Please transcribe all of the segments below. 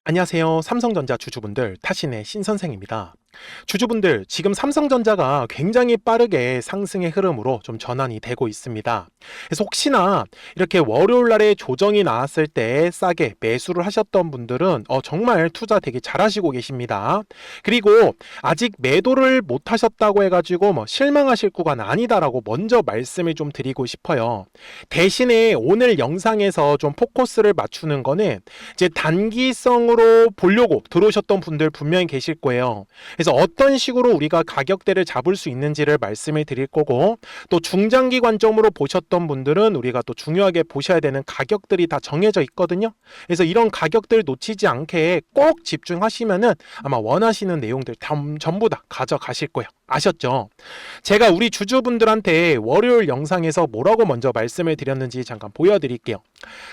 안녕하세요. 삼성전자 주주분들, 타신의 신선생입니다. 주주분들, 지금 삼성전자가 굉장히 빠르게 상승의 흐름으로 좀 전환이 되고 있습니다. 그래서 혹시나 이렇게 월요일 날에 조정이 나왔을 때 싸게 매수를 하셨던 분들은 정말 투자 되게 잘하시고 계십니다. 그리고 아직 매도를 못 하셨다고 해가지고 실망하실 구간 아니다라고 먼저 말씀을 좀 드리고 싶어요. 대신에 오늘 영상에서 좀 포커스를 맞추는 거는 이제 단기성으로 보려고 들어오셨던 분들 분명히 계실 거예요. 그래서 어떤 식으로 우리가 가격대를 잡을 수 있는지를 말씀을 드릴 거고, 또 중장기 관점으로 보셨던 분들은 우리가 또 중요하게 보셔야 되는 가격들이 다 정해져 있거든요. 그래서 이런 가격들 놓치지 않게 꼭 집중하시면은 아마 원하시는 내용들 전부 다 가져가실 거예요. 아셨죠? 제가 우리 주주분들한테 월요일 영상에서 뭐라고 먼저 말씀을 드렸는지 잠깐 보여드릴게요.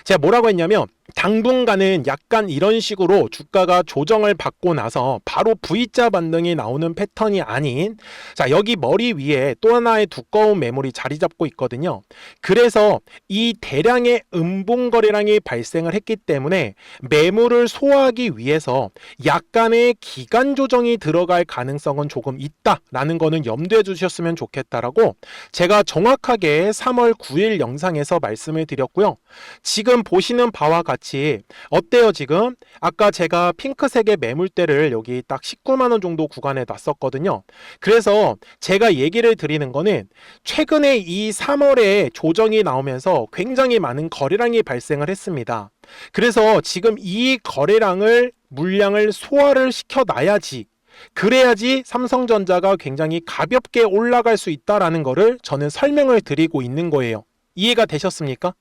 제가 뭐라고 했냐면, 당분간은 약간 이런 식으로 주가가 조정을 받고 나서 바로 V자 반등이 나오는 패턴이 아닌, 자, 여기 머리 위에 또 하나의 두꺼운 매물이 자리 잡고 있거든요. 그래서 이 대량의 음봉거래량이 발생을 했기 때문에 매물을 소화하기 위해서 약간의 기간 조정이 들어갈 가능성은 조금 있다라는 거는 염두에 두셨으면 좋겠다라고 제가 정확하게 3월 9일 영상에서 말씀을 드렸고요. 지금 보시는 바와 같이 어때요 지금? 아까 제가 핑크색의 매물대를 여기 딱 19만 원 정도 구간에 놨었거든요. 그래서 제가 얘기를 드리는 거는 최근에 이 3월에 조정이 나오면서 굉장히 많은 거래량이 발생을 했습니다. 그래서 지금 이 거래량을 물량을 소화를 시켜놔야지, 그래야지 삼성전자가 굉장히 가볍게 올라갈 수 있다라는 거를 저는 설명을 드리고 있는 거예요. 이해가 되셨습니까?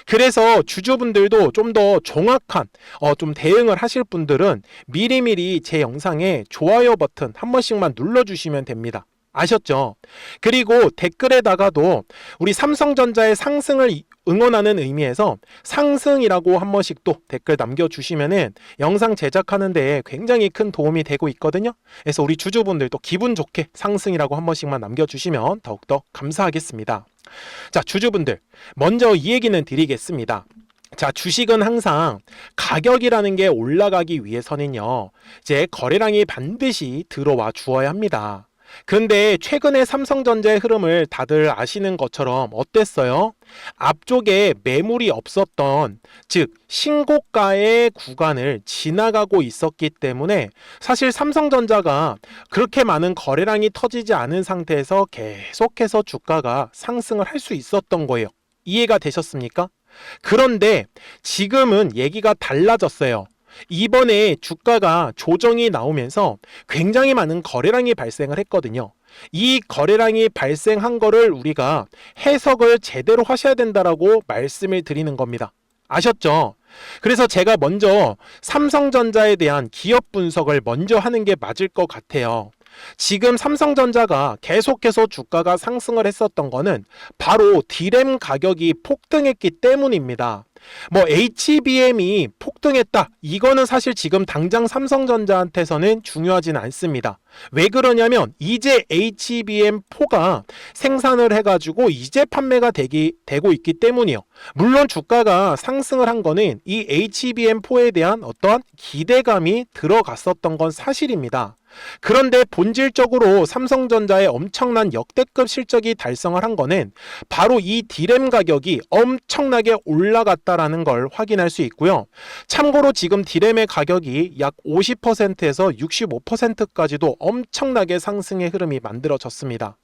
그래서 주주분들도 좀 더 정확한 좀 대응을 하실 분들은 미리미리 제 영상에 좋아요 버튼 한 번씩만 눌러주시면 됩니다. 아셨죠? 그리고 댓글에다가도 우리 삼성전자의 상승을 응원하는 의미에서 상승이라고 한 번씩 또 댓글 남겨주시면은 영상 제작하는 데 굉장히 큰 도움이 되고 있거든요. 그래서 우리 주주분들도 기분 좋게 상승이라고 한 번씩만 남겨주시면 더욱더 감사하겠습니다. 자, 주주분들, 먼저 이 얘기는 드리겠습니다. 자, 주식은 항상 가격이라는 게 올라가기 위해서는요, 이제 거래량이 반드시 들어와 주어야 합니다. 그런데 최근에 삼성전자의 흐름을 다들 아시는 것처럼 어땠어요? 앞쪽에 매물이 없었던, 즉 신고가의 구간을 지나가고 있었기 때문에 사실 삼성전자가 그렇게 많은 거래량이 터지지 않은 상태에서 계속해서 주가가 상승을 할 수 있었던 거예요. 이해가 되셨습니까? 그런데 지금은 얘기가 달라졌어요. 이번에 주가가 조정이 나오면서 굉장히 많은 거래량이 발생을 했거든요. 이 거래량이 발생한 거를 우리가 해석을 제대로 하셔야 된다라고 말씀을 드리는 겁니다. 아셨죠? 그래서 제가 먼저 삼성전자에 대한 기업 분석을 먼저 하는 게 맞을 것 같아요. 지금 삼성전자가 계속해서 주가가 상승을 했었던 거는 바로 D램 가격이 폭등했기 때문입니다. HBM이 폭등했다, 이거는 사실 지금 당장 삼성전자한테서는 중요하진 않습니다. 왜 그러냐면 이제 HBM4가 생산을 해가지고 이제 판매가 되고 있기 때문이요. 물론 주가가 상승을 한 거는 이 HBM4에 대한 어떠한 기대감이 들어갔었던 건 사실입니다. 그런데 본질적으로 삼성전자의 엄청난 역대급 실적이 달성을 한 거는 바로 이 D램 가격이 엄청나게 올라갔다라는 걸 확인할 수 있고요. 참고로 지금 D램의 가격이 약 50%에서 65%까지도 엄청나게 상승의 흐름이 만들어졌습니다.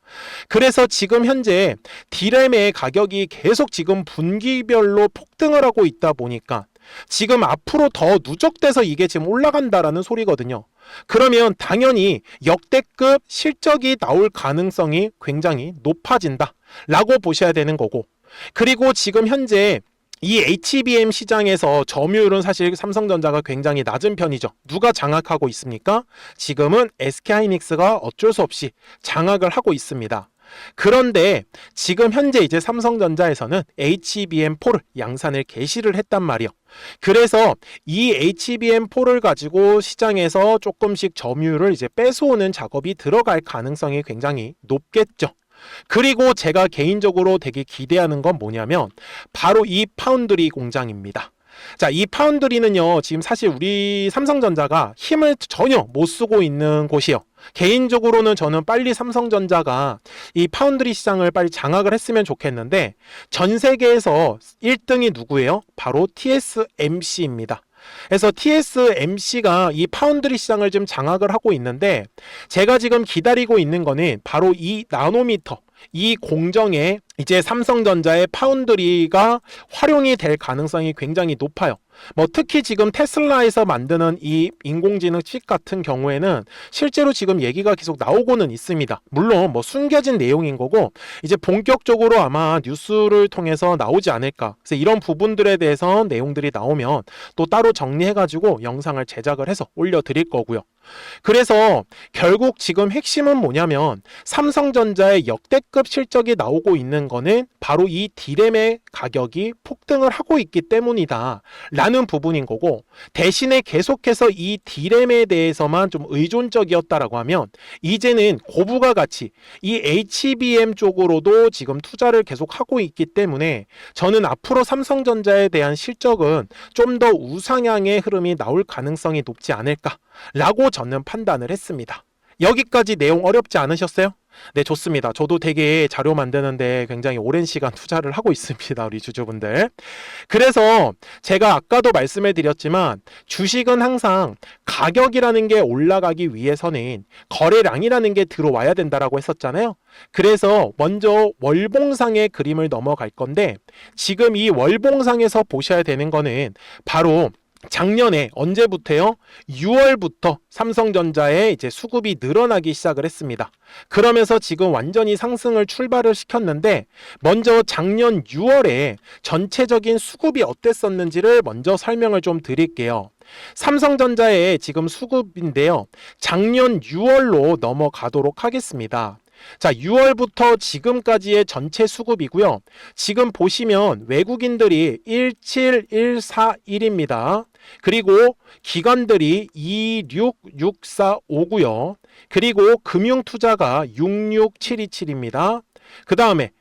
그래서 지금 현재 D램의 가격이 계속 지금 분기별로 폭등을 하고 있다 보니까 지금 앞으로 더 누적돼서 이게 지금 올라간다라는 소리거든요. 그러면 당연히 역대급 실적이 나올 가능성이 굉장히 높아진다 라고 보셔야 되는 거고, 그리고 지금 현재 이 HBM 시장에서 점유율은 사실 삼성전자가 굉장히 낮은 편이죠. 누가 장악하고 있습니까? 지금은 SK하이닉스가 어쩔 수 없이 장악을 하고 있습니다. 그런데 지금 현재 이제 삼성전자에서는 HBM4를 양산을 개시를 했단 말이요. 그래서 이 HBM4를 가지고 시장에서 조금씩 점유율을 이제 뺏어오는 작업이 들어갈 가능성이 굉장히 높겠죠. 그리고 제가 개인적으로 되게 기대하는 건 뭐냐면 바로 이 파운드리 공장입니다. 자, 이 파운드리는요, 지금 사실 우리 삼성전자가 힘을 전혀 못 쓰고 있는 곳이요. 개인적으로는 저는 빨리 삼성전자가 이 파운드리 시장을 빨리 장악을 했으면 좋겠는데, 전 세계에서 1등이 누구예요? 바로 TSMC입니다. 그래서 TSMC가 이 파운드리 시장을 좀 장악을 하고 있는데, 제가 지금 기다리고 있는 거는 바로 이 나노미터, 이 공정에 이제 삼성전자의 파운드리가 활용이 될 가능성이 굉장히 높아요. 뭐 특히 지금 테슬라에서 만드는 이 인공지능 칩 같은 경우에는 실제로 지금 얘기가 계속 나오고는 있습니다. 물론 뭐 숨겨진 내용인 거고 이제 본격적으로 아마 뉴스를 통해서 나오지 않을까. 그래서 이런 부분들에 대해서 내용들이 나오면 또 따로 정리해가지고 영상을 제작을 해서 올려드릴 거고요. 그래서 결국 지금 핵심은 뭐냐면 삼성전자의 역대급 실적이 나오고 있는 거는 바로 이 D램의 가격이 폭등을 하고 있기 때문이다 라는 부분인 거고, 대신에 계속해서 이 D램에 대해서만 좀 의존적이었다라고 하면 이제는 고부가 가치, 이 HBM 쪽으로도 지금 투자를 계속 하고 있기 때문에 저는 앞으로 삼성전자에 대한 실적은 좀 더 우상향의 흐름이 나올 가능성이 높지 않을까 라고 저는 판단을 했습니다. 여기까지 내용 어렵지 않으셨어요? 네, 좋습니다. 저도 되게 자료 만드는데 굉장히 오랜 시간 투자를 하고 있습니다, 우리 주주분들. 그래서 제가 아까도 말씀해 드렸지만 주식은 항상 가격이라는 게 올라가기 위해서는 거래량이라는 게 들어와야 된다라고 했었잖아요. 그래서 먼저 월봉상의 그림을 넘어갈 건데, 지금 이 월봉상에서 보셔야 되는 거는 바로 작년에 언제부터요? 6월부터 삼성전자의 이제 수급이 늘어나기 시작을 했습니다. 그러면서 지금 완전히 상승을 출발을 시켰는데, 먼저 작년 6월에 전체적인 수급이 어땠었는지를 먼저 설명을 좀 드릴게요. 삼성전자의 지금 수급인데요, 작년 6월로 넘어가도록 하겠습니다. 자, 6월부터 지금까지의 전체 수급이고요. 지금 보시면 외국인들이 17141입니다. 그리고 기관들이 26645고요. 그리고 금융투자가 66727입니다. 그 다음에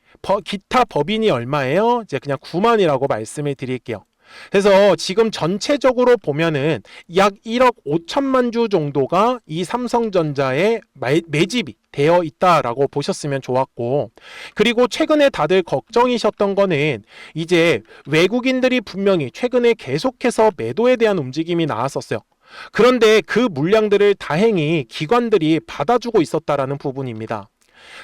기타 법인이 얼마예요? 이제 그냥 9만이라고 말씀을 드릴게요. 그래서 지금 전체적으로 보면은 약 1억 5천만 주 정도가 이 삼성전자에 매집이 되어 있다라고 보셨으면 좋았고, 그리고 최근에 다들 걱정이셨던 거는 이제 외국인들이 분명히 최근에 계속해서 매도에 대한 움직임이 나왔었어요. 그런데 그 물량들을 다행히 기관들이 받아주고 있었다라는 부분입니다.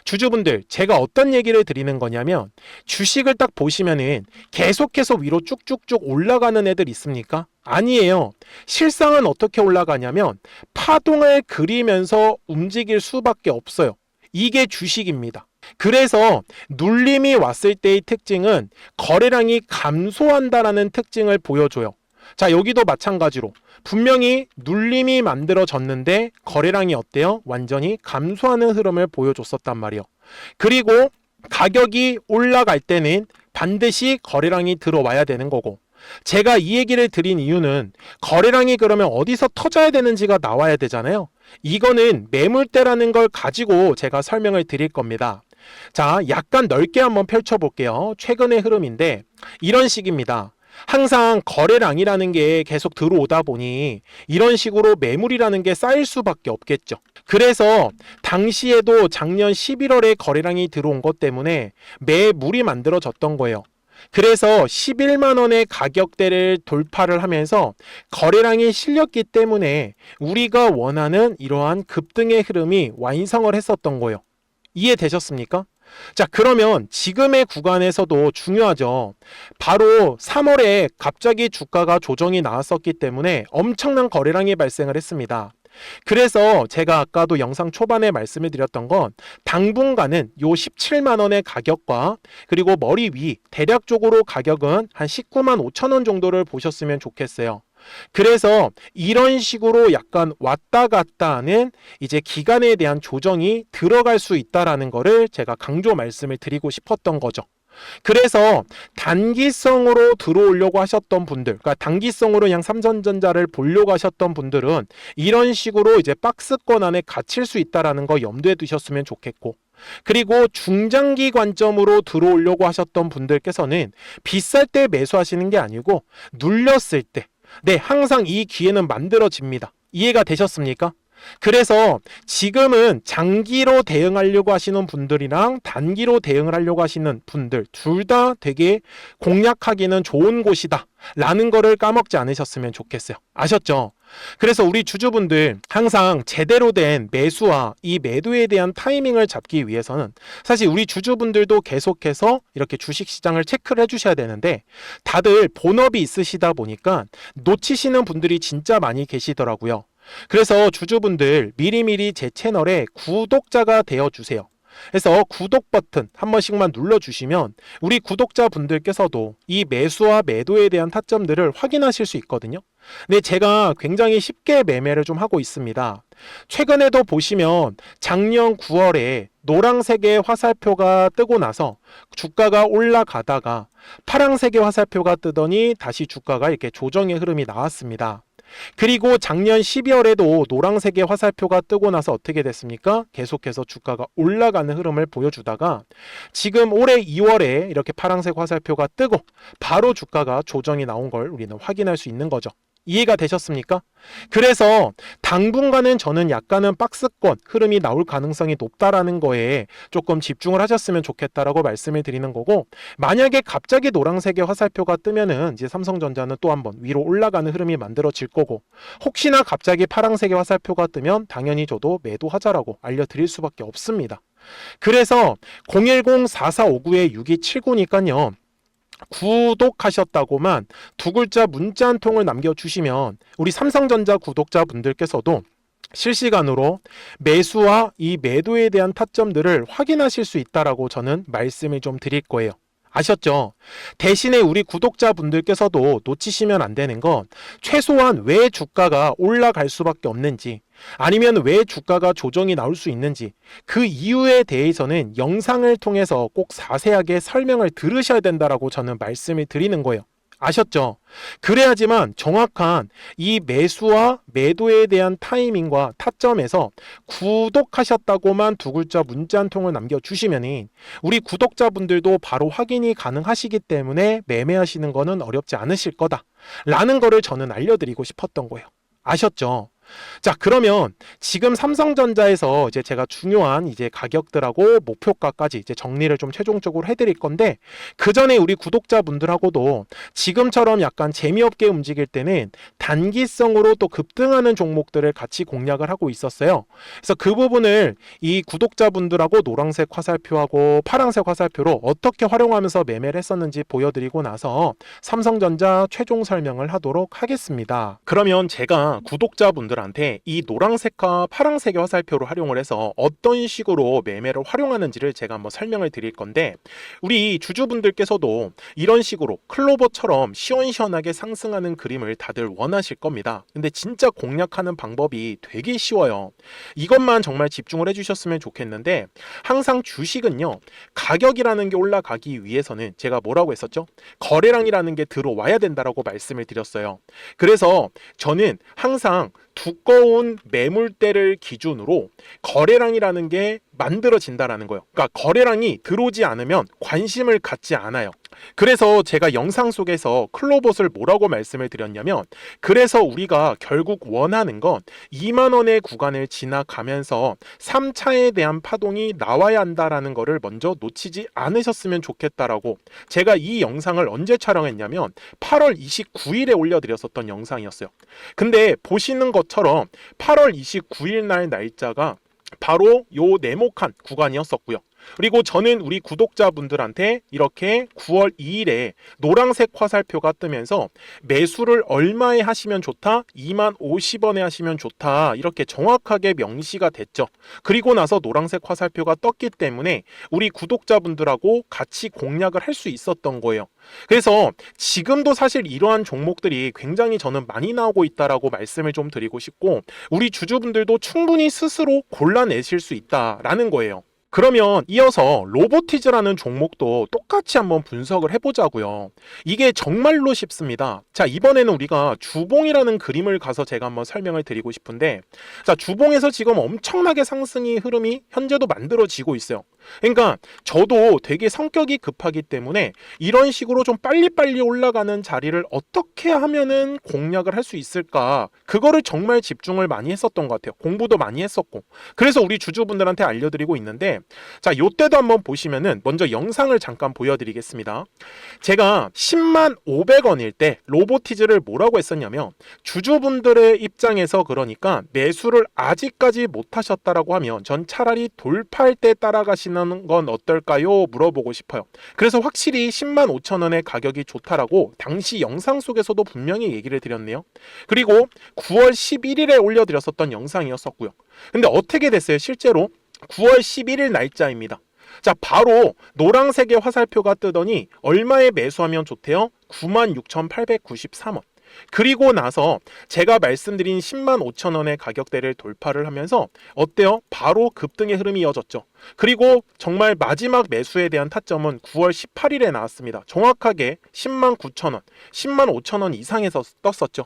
주주분들, 제가 어떤 얘기를 드리는 거냐면, 주식을 딱 보시면은 계속해서 위로 쭉쭉쭉 올라가는 애들 있습니까? 아니에요. 실상은 어떻게 올라가냐면 파동을 그리면서 움직일 수밖에 없어요. 이게 주식입니다. 그래서 눌림이 왔을 때의 특징은 거래량이 감소한다라는 특징을 보여줘요. 자, 여기도 마찬가지로 분명히 눌림이 만들어졌는데 거래량이 어때요? 완전히 감소하는 흐름을 보여줬었단 말이에요. 그리고 가격이 올라갈 때는 반드시 거래량이 들어와야 되는 거고, 제가 이 얘기를 드린 이유는 거래량이 그러면 어디서 터져야 되는지가 나와야 되잖아요. 이거는 매물대라는 걸 가지고 제가 설명을 드릴 겁니다. 자, 약간 넓게 한번 펼쳐볼게요. 최근의 흐름인데 이런 식입니다. 항상 거래량이라는 게 계속 들어오다 보니 이런 식으로 매물이라는 게 쌓일 수밖에 없겠죠. 그래서 당시에도 작년 11월에 거래량이 들어온 것 때문에 매물이 만들어졌던 거예요. 그래서 11만 원의 가격대를 돌파를 하면서 거래량이 실렸기 때문에 우리가 원하는 이러한 급등의 흐름이 완성을 했었던 거예요. 이해되셨습니까? 자, 그러면 지금의 구간에서도 중요하죠. 바로 3월에 갑자기 주가가 조정이 나왔었기 때문에 엄청난 거래량이 발생을 했습니다. 그래서 제가 아까도 영상 초반에 말씀을 드렸던 건 당분간은 요 17만 원의 가격과 그리고 머리 위 대략적으로 가격은 한 19만 5천 원 정도를 보셨으면 좋겠어요. 그래서 이런 식으로 약간 왔다 갔다 하는 이제 기간에 대한 조정이 들어갈 수 있다라는 거를 제가 강조 말씀을 드리고 싶었던 거죠. 그래서 단기성으로 들어오려고 하셨던 분들, 그러니까 단기성으로 그냥 삼성전자를 보려고 하셨던 분들은 이런 식으로 이제 박스권 안에 갇힐 수 있다라는 거 염두에 두셨으면 좋겠고, 그리고 중장기 관점으로 들어오려고 하셨던 분들께서는 비쌀 때 매수하시는 게 아니고 눌렸을 때, 네, 항상 이 기회는 만들어집니다. 이해가 되셨습니까? 그래서 지금은 장기로 대응하려고 하시는 분들이랑 단기로 대응을 하려고 하시는 분들 둘 다 되게 공략하기는 좋은 곳이다 라는 거를 까먹지 않으셨으면 좋겠어요. 아셨죠? 그래서 우리 주주분들 항상 제대로 된 매수와 이 매도에 대한 타이밍을 잡기 위해서는 사실 우리 주주분들도 계속해서 이렇게 주식시장을 체크를 해주셔야 되는데 다들 본업이 있으시다 보니까 놓치시는 분들이 진짜 많이 계시더라고요. 그래서 주주분들 미리미리 제 채널에 구독자가 되어주세요. 그래서 구독 버튼 한 번씩만 눌러주시면 우리 구독자분들께서도 이 매수와 매도에 대한 타점들을 확인하실 수 있거든요. 근데 제가 굉장히 쉽게 매매를 좀 하고 있습니다. 최근에도 보시면 작년 9월에 노란색의 화살표가 뜨고 나서 주가가 올라가다가 파란색의 화살표가 뜨더니 다시 주가가 이렇게 조정의 흐름이 나왔습니다. 그리고 작년 12월에도 노란색의 화살표가 뜨고 나서 어떻게 됐습니까? 계속해서 주가가 올라가는 흐름을 보여주다가 지금 올해 2월에 이렇게 파란색 화살표가 뜨고 바로 주가가 조정이 나온 걸 우리는 확인할 수 있는 거죠. 이해가 되셨습니까? 그래서 당분간은 저는 약간은 박스권 흐름이 나올 가능성이 높다라는 거에 조금 집중을 하셨으면 좋겠다라고 말씀을 드리는 거고, 만약에 갑자기 노란색의 화살표가 뜨면은 이제 삼성전자는 또 한번 위로 올라가는 흐름이 만들어질 거고, 혹시나 갑자기 파란색의 화살표가 뜨면 당연히 저도 매도하자라고 알려드릴 수밖에 없습니다. 그래서 010-4459-6279니까요. 구독하셨다고만 두 글자 문자 한 통을 남겨주시면 우리 삼성전자 구독자분들께서도 실시간으로 매수와 이 매도에 대한 타점들을 확인하실 수 있다라고 저는 말씀을 좀 드릴 거예요. 아셨죠? 대신에 우리 구독자분들께서도 놓치시면 안 되는 건 최소한 왜 주가가 올라갈 수밖에 없는지, 아니면 왜 주가가 조정이 나올 수 있는지 그 이유에 대해서는 영상을 통해서 꼭 자세하게 설명을 들으셔야 된다라고 저는 말씀을 드리는 거예요. 아셨죠? 그래야지만 정확한 이 매수와 매도에 대한 타이밍과 타점에서 구독하셨다고만 두 글자 문자 한 통을 남겨주시면 우리 구독자분들도 바로 확인이 가능하시기 때문에 매매하시는 거는 어렵지 않으실 거다 라는 거를 저는 알려드리고 싶었던 거예요. 아셨죠? 자, 그러면 지금 삼성전자에서 이제 제가 중요한 이제 가격들하고 목표가까지 이제 정리를 좀 최종적으로 해드릴 건데, 그 전에 우리 구독자분들하고도 지금처럼 약간 재미없게 움직일 때는 단기성으로 또 급등하는 종목들을 같이 공략을 하고 있었어요. 그래서 그 부분을 이 구독자분들하고 노란색 화살표하고 파란색 화살표로 어떻게 활용하면서 매매를 했었는지 보여드리고 나서 삼성전자 최종 설명을 하도록 하겠습니다. 그러면 제가 구독자분들 한테 이 노란색과 파란색의 화살표를 활용을 해서 어떤 식으로 매매를 활용하는지를 제가 한번 설명을 드릴 건데, 우리 주주분들께서도 이런 식으로 클로버처럼 시원시원하게 상승하는 그림을 다들 원하실 겁니다. 근데 진짜 공략하는 방법이 되게 쉬워요. 이것만 정말 집중을 해주셨으면 좋겠는데, 항상 주식은요, 가격이라는 게 올라가기 위해서는 제가 뭐라고 했었죠? 거래량이라는 게 들어와야 된다라고 말씀을 드렸어요. 그래서 저는 항상 두꺼운 매물대를 기준으로 거래량이라는 게 만들어진다라는 거예요. 그러니까 거래량이 들어오지 않으면 관심을 갖지 않아요. 그래서 제가 영상 속에서 클로봇을 뭐라고 말씀을 드렸냐면, 그래서 우리가 결국 원하는 건 2만 원의 구간을 지나가면서 3차에 대한 파동이 나와야 한다라는 거를 먼저 놓치지 않으셨으면 좋겠다라고 제가 이 영상을 언제 촬영했냐면 8월 29일에 올려드렸었던 영상이었어요. 근데 보시는 것처럼 8월 29일 날 날짜가 바로 요 네모칸 구간이었었고요. 그리고 저는 우리 구독자분들한테 이렇게 9월 2일에 노란색 화살표가 뜨면서 매수를 얼마에 하시면 좋다? 2만 50원에 하시면 좋다. 이렇게 정확하게 명시가 됐죠. 그리고 나서 노란색 화살표가 떴기 때문에 우리 구독자분들하고 같이 공략을 할 수 있었던 거예요. 그래서 지금도 사실 이러한 종목들이 굉장히 저는 많이 나오고 있다라고 말씀을 좀 드리고 싶고, 우리 주주분들도 충분히 스스로 골라내실 수 있다라는 거예요. 그러면 이어서 로보티즈라는 종목도 똑같이 한번 분석을 해보자고요. 이게 정말로 쉽습니다. 자, 이번에는 우리가 주봉이라는 그림을 가서 제가 한번 설명을 드리고 싶은데, 자, 주봉에서 지금 엄청나게 상승의 흐름이 현재도 만들어지고 있어요. 그러니까 저도 되게 성격이 급하기 때문에 이런 식으로 좀 빨리빨리 올라가는 자리를 어떻게 하면은 공략을 할 수 있을까, 그거를 정말 집중을 많이 했었던 것 같아요. 공부도 많이 했었고. 그래서 우리 주주분들한테 알려드리고 있는데, 자, 요때도 한번 보시면은 먼저 영상을 잠깐 보여드리겠습니다. 제가 10만 500원일 때 로보티즈를 뭐라고 했었냐면, 주주분들의 입장에서 그러니까 매수를 아직까지 못 하셨다라고 하면 전 차라리 돌파할 때 따라가시는 건 어떨까요? 물어보고 싶어요. 그래서 확실히 10만 5천 원의 가격이 좋다라고 당시 영상 속에서도 분명히 얘기를 드렸네요. 그리고 9월 11일에 올려드렸었던 영상이었었고요. 근데 어떻게 됐어요? 실제로 9월 11일 날짜입니다. 자, 바로 노란색의 화살표가 뜨더니 얼마에 매수하면 좋대요? 96,893원. 그리고 나서 제가 말씀드린 10만 5천 원의 가격대를 돌파를 하면서 어때요? 바로 급등의 흐름이 이어졌죠. 그리고 정말 마지막 매수에 대한 타점은 9월 18일에 나왔습니다. 정확하게 10만 9천 원, 10만 5천 원 이상에서 떴었죠.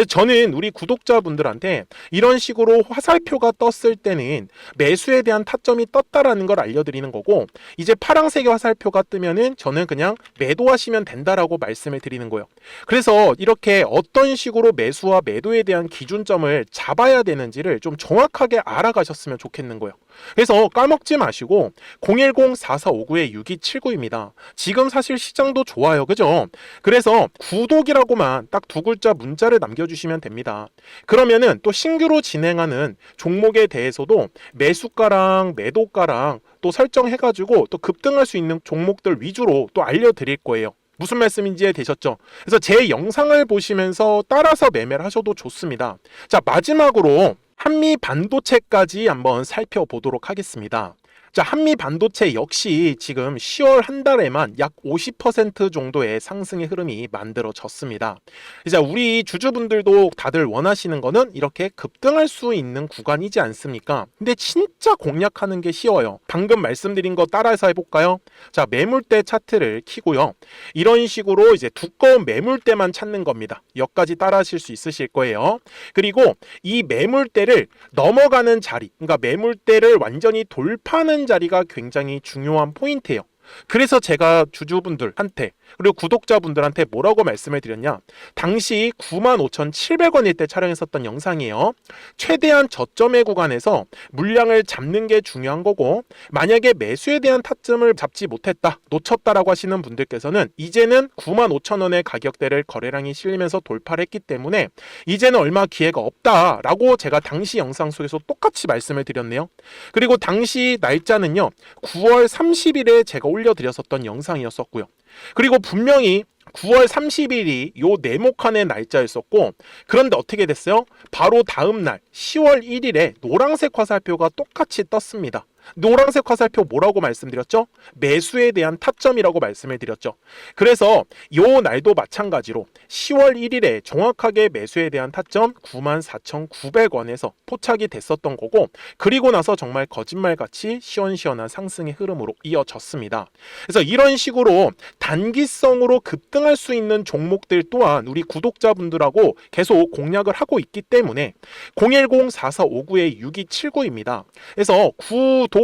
저는 우리 구독자분들한테 이런 식으로 화살표가 떴을 때는 매수에 대한 타점이 떴다라는 걸 알려드리는 거고, 이제 파란색의 화살표가 뜨면은 저는 그냥 매도하시면 된다라고 말씀을 드리는 거예요. 그래서 이렇게 어떤 식으로 매수와 매도에 대한 기준점을 잡아야 되는지를 좀 정확하게 알아가셨으면 좋겠는 거예요. 그래서 까먹지 마시고 010-4459-6279입니다. 지금 사실 시장도 좋아요. 그죠? 그래서 구독이라고만 딱 두 글자 문자를 남겨주시면 됩니다. 그러면은 또 신규로 진행하는 종목에 대해서도 매수가랑 매도가랑 또 설정해가지고 또 급등할 수 있는 종목들 위주로 또 알려드릴 거예요. 무슨 말씀인지 이해되셨죠? 그래서 제 영상을 보시면서 따라서 매매를 하셔도 좋습니다. 자, 마지막으로 한미 반도체까지 한번 살펴보도록 하겠습니다. 자, 한미 반도체 역시 지금 10월 한 달에만 약 50% 정도의 상승의 흐름이 만들어졌습니다. 이제 우리 주주분들도 다들 원하시는 거는 이렇게 급등할 수 있는 구간이지 않습니까? 근데 진짜 공략하는 게 쉬워요. 방금 말씀드린 거 따라해서 해볼까요? 자, 매물대 차트를 키고요. 이런 식으로 이제 두꺼운 매물대만 찾는 겁니다. 여기까지 따라하실 수 있으실 거예요. 그리고 이 매물대를 넘어가는 자리, 그러니까 매물대를 완전히 돌파하는 자리가 굉장히 중요한 포인트예요. 그래서 제가 주주분들한테 그리고 구독자분들한테 뭐라고 말씀을 드렸냐, 당시 95,700원일 때 촬영했었던 영상이에요. 최대한 저점의 구간에서 물량을 잡는 게 중요한 거고, 만약에 매수에 대한 타점을 잡지 못했다, 놓쳤다라고 하시는 분들께서는 이제는 95,000원의 가격대를 거래량이 실리면서 돌파를 했기 때문에 이제는 얼마 기회가 없다라고 제가 당시 영상 속에서 똑같이 말씀을 드렸네요. 그리고 당시 날짜는요, 9월 30일에 제가 올려드렸었던 영상이었었고요. 그리고 분명히 9월 30일이 요 네모칸의 날짜였었고, 그런데 어떻게 됐어요? 바로 다음 날 10월 1일에 노란색 화살표가 똑같이 떴습니다. 노란색 화살표 뭐라고 말씀드렸죠? 매수에 대한 타점이라고 말씀을 드렸죠. 그래서 요 날도 마찬가지로 10월 1일에 정확하게 매수에 대한 타점 94,900원에서 포착이 됐었던 거고, 그리고 나서 정말 거짓말같이 시원시원한 상승의 흐름으로 이어졌습니다. 그래서 이런 식으로 단기성으로 급등할 수 있는 종목들 또한 우리 구독자분들하고 계속 공략을 하고 있기 때문에 010-4459-6279입니다. 그래서 구독이라고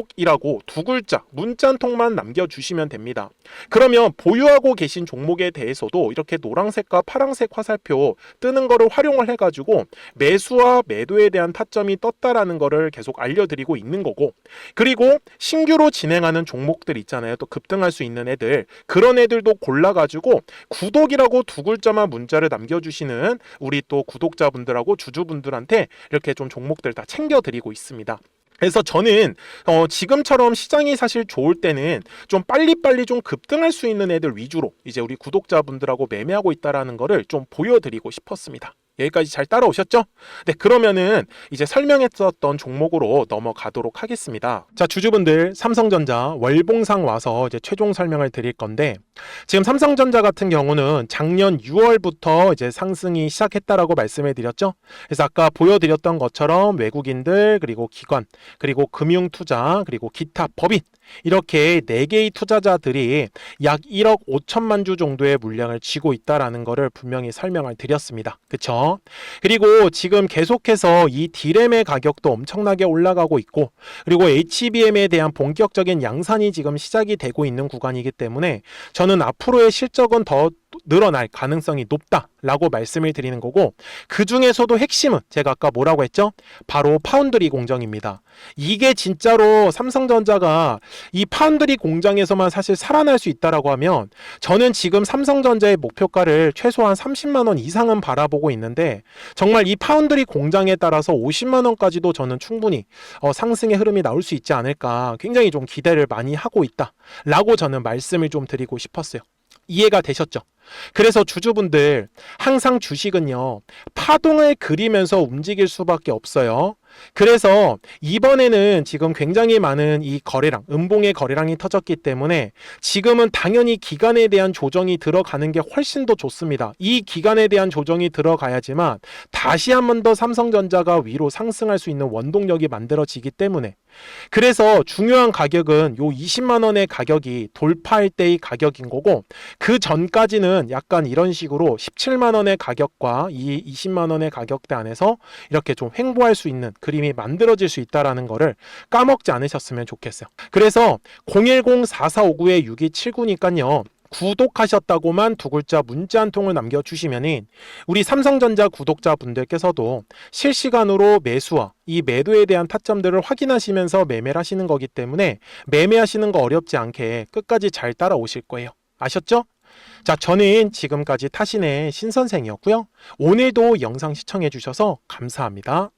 두 글자 문자 한 통만 남겨주시면 됩니다. 그러면 보유하고 계신 종목에 대해서도 이렇게 노란색과 파란색 화살표 뜨는 거를 활용을 해가지고 매수와 매도에 대한 타점이 떴다라는 거를 계속 알려드리고 있는 거고, 그리고 신규로 진행하는 종목들 있잖아요. 또 급등할 수 있는 애들, 그런 애들도 골라가지고 구독이라고 두 글자만 문자를 남겨주시는 우리 또 구독자분들하고 주주분들한테 이렇게 좀 종목들 다 챙겨드리고 있습니다. 그래서 저는 지금처럼 시장이 사실 좋을 때는 좀 빨리빨리 좀 급등할 수 있는 애들 위주로 이제 우리 구독자분들하고 매매하고 있다라는 거를 좀 보여드리고 싶었습니다. 여기까지 잘 따라오셨죠? 네, 그러면은 이제 설명했었던 종목으로 넘어가도록 하겠습니다. 자, 주주분들, 삼성전자 월봉상 와서 이제 최종 설명을 드릴 건데, 지금 삼성전자 같은 경우는 작년 6월부터 이제 상승이 시작했다라고 말씀을 드렸죠. 그래서 아까 보여드렸던 것처럼 외국인들, 그리고 기관, 그리고 금융투자, 그리고 기타 법인, 이렇게 4개의 투자자들이 약 1억 5천만 주 정도의 물량을 쥐고 있다라는 거를 분명히 설명을 드렸습니다. 그쵸? 그리고 지금 계속해서 이 D램의 가격도 엄청나게 올라가고 있고, 그리고 HBM에 대한 본격적인 양산이 지금 시작이 되고 있는 구간이기 때문에 저는 앞으로의 실적은 더 늘어날 가능성이 높다라고 말씀을 드리는 거고, 그 중에서도 핵심은 제가 아까 뭐라고 했죠? 바로 파운드리 공정입니다. 이게 진짜로 삼성전자가 이 파운드리 공장에서만 사실 살아날 수 있다라고 하면, 저는 지금 삼성전자의 목표가를 최소한 30만 원 이상은 바라보고 있는데, 정말 이 파운드리 공장에 따라서 50만 원까지도 저는 충분히 상승의 흐름이 나올 수 있지 않을까, 굉장히 좀 기대를 많이 하고 있다라고 저는 말씀을 좀 드리고 싶었어요. 이해가 되셨죠? 그래서 주주분들, 항상 주식은요, 파동을 그리면서 움직일 수밖에 없어요. 그래서 이번에는 지금 굉장히 많은 이 거래량, 음봉의 거래량이 터졌기 때문에 지금은 당연히 기간에 대한 조정이 들어가는 게 훨씬 더 좋습니다. 이 기간에 대한 조정이 들어가야지만 다시 한 번 더 삼성전자가 위로 상승할 수 있는 원동력이 만들어지기 때문에, 그래서 중요한 가격은 요 20만 원의 가격이 돌파할 때의 가격인 거고, 그 전까지는 약간 이런 식으로 17만 원의 가격과 이 20만 원의 가격대 안에서 이렇게 좀 횡보할 수 있는 그림이 만들어질 수 있다는 거를 까먹지 않으셨으면 좋겠어요. 그래서 010-4459-6279니까요. 구독하셨다고만 두 글자 문자 한 통을 남겨주시면은 우리 삼성전자 구독자분들께서도 실시간으로 매수와 이 매도에 대한 타점들을 확인하시면서 매매를 하시는 거기 때문에 매매하시는 거 어렵지 않게 끝까지 잘 따라오실 거예요. 아셨죠? 자, 저는 지금까지 타신의 신선생이었고요. 오늘도 영상 시청해 주셔서 감사합니다.